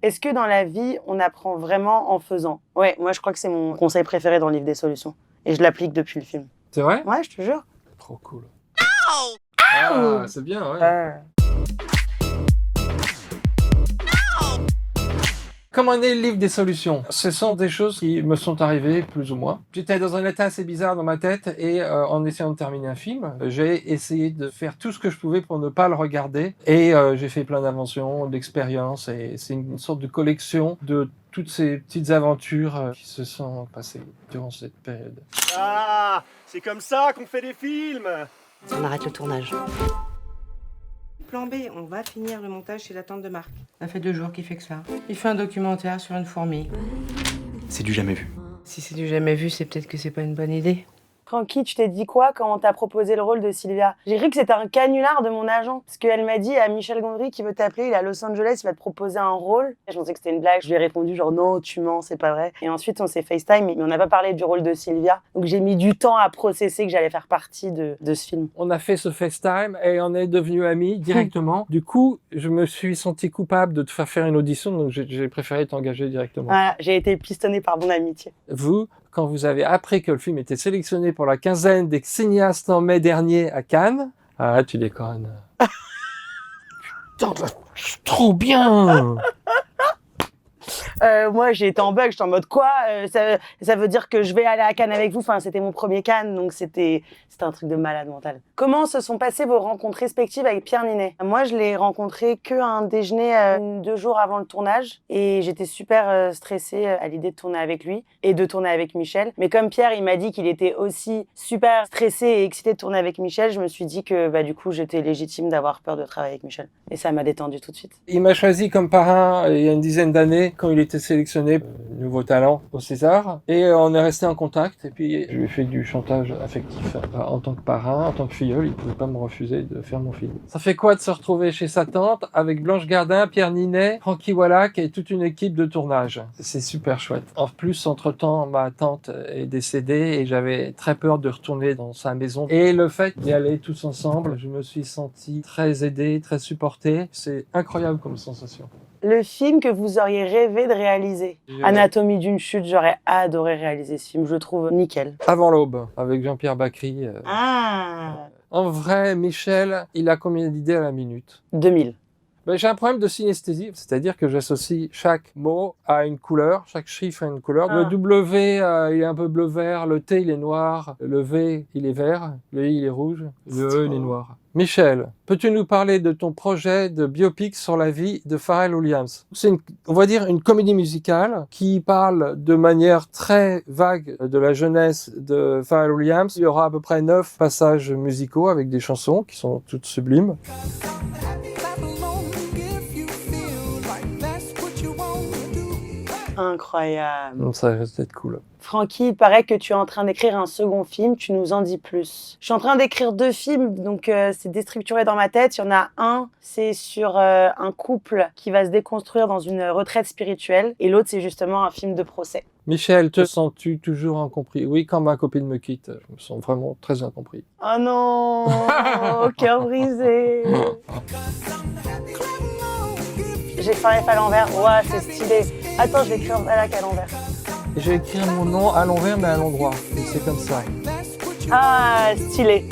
Est-ce que dans la vie, on apprend vraiment en faisant? Ouais, moi je crois que c'est mon conseil préféré dans le livre des solutions. Et je l'applique depuis le film. C'est vrai? Ouais, je te jure. Trop cool. Ah, c'est bien, ouais. Comment est né le livre des solutions? Ce sont des choses qui me sont arrivées, plus ou moins. J'étais dans un état assez bizarre dans ma tête et en essayant de terminer un film, j'ai essayé de faire tout ce que je pouvais pour ne pas le regarder. Et j'ai fait plein d'inventions, d'expériences et c'est une sorte de collection de toutes ces petites aventures qui se sont passées durant cette période. Ah, c'est comme ça qu'on fait des films. On arrête le tournage. Plan B, on va finir le montage chez la tante de Marc. Ça fait 2 jours qu'il fait que ça. Il fait un documentaire sur une fourmi. C'est du jamais vu. Si c'est du jamais vu, c'est peut-être que c'est pas une bonne idée. Francky, tu t'es dit quoi quand on t'a proposé le rôle de Sylvia? J'ai cru que c'était un canular de mon agent. Parce qu'elle m'a dit à Michel Gondry qui veut t'appeler, il est à Los Angeles, il va te proposer un rôle. Je pensais que c'était une blague, je lui ai répondu genre non, tu mens, c'est pas vrai. Et ensuite on s'est FaceTime, mais on n'a pas parlé du rôle de Sylvia. Donc j'ai mis du temps à processer que j'allais faire partie de ce film. On a fait ce FaceTime et on est devenus amis directement. Du coup, je me suis senti coupable de te faire une audition, donc j'ai préféré t'engager directement. Voilà, j'ai été pistonnée par mon amitié. Vous, quand vous avez appris que le film était sélectionné pour la quinzaine des cinéastes en mai dernier à Cannes, ah, tu déconnes. Putain, c'est trop bien. Moi, j'ai été en bug, j'étais en mode quoi ça veut dire que je vais aller à Cannes avec vous. Enfin, c'était mon premier Cannes, donc c'était un truc de malade mental. Comment se sont passées vos rencontres respectives avec Pierre Ninet? Moi, je l'ai rencontré qu'un déjeuner 2 jours avant le tournage et j'étais super stressée à l'idée de tourner avec lui et de tourner avec Michel. Mais comme Pierre, il m'a dit qu'il était aussi super stressé et excité de tourner avec Michel, je me suis dit que du coup, j'étais légitime d'avoir peur de travailler avec Michel. Et ça m'a détendu tout de suite. Il m'a choisi comme parrain il y a une dizaine d'années quand il était sélectionné nouveau talent au César et on est resté en contact et puis je lui ai fait du chantage affectif en tant que parrain, en tant que filleul, il pouvait pas me refuser de faire mon film. Ça fait quoi de se retrouver chez sa tante avec Blanche Gardin, Pierre Ninet, Francky Wallach et toute une équipe de tournage? C'est super chouette. En plus, entre-temps, ma tante est décédée et j'avais très peur de retourner dans sa maison et le fait d'y aller tous ensemble, je me suis senti très aidé, très supporté. C'est incroyable comme sensation. Le film que vous auriez rêvé de réaliser. Anatomie d'une chute, j'aurais adoré réaliser ce film, je le trouve nickel. Avant l'aube, avec Jean-Pierre Bacry. Ah, En vrai, Michel, il a combien d'idées à la minute? 2000. J'ai un problème de synesthésie, c'est-à-dire que j'associe chaque mot à une couleur, chaque chiffre à une couleur. Le W, il est un peu bleu-vert, le T, il est noir, le V, il est vert, le I, il est rouge, le E, il est noir. Michel, peux-tu nous parler de ton projet de biopic sur la vie de Pharrell Williams? C'est on va dire une comédie musicale qui parle de manière très vague de la jeunesse de Pharrell Williams. Il y aura à peu près 9 passages musicaux avec des chansons qui sont toutes sublimes. Incroyable. Ça risque d'être cool. Francky, il paraît que tu es en train d'écrire un second film, tu nous en dis plus. Je suis en train d'écrire 2 films, donc c'est déstructuré dans ma tête. Il y en a un, c'est sur un couple qui va se déconstruire dans une retraite spirituelle, et l'autre, c'est justement un film de procès. Michel, te sens-tu toujours incompris? Oui, quand ma copine me quitte, je me sens vraiment très incompris. Oh non, au cœur brisé. J'ai fait F à l'envers, ouah, c'est stylé. Attends, je vais écrire Balak à l'envers. Je vais écrire mon nom à l'envers, mais à l'endroit. Et c'est comme ça. Ah, stylé.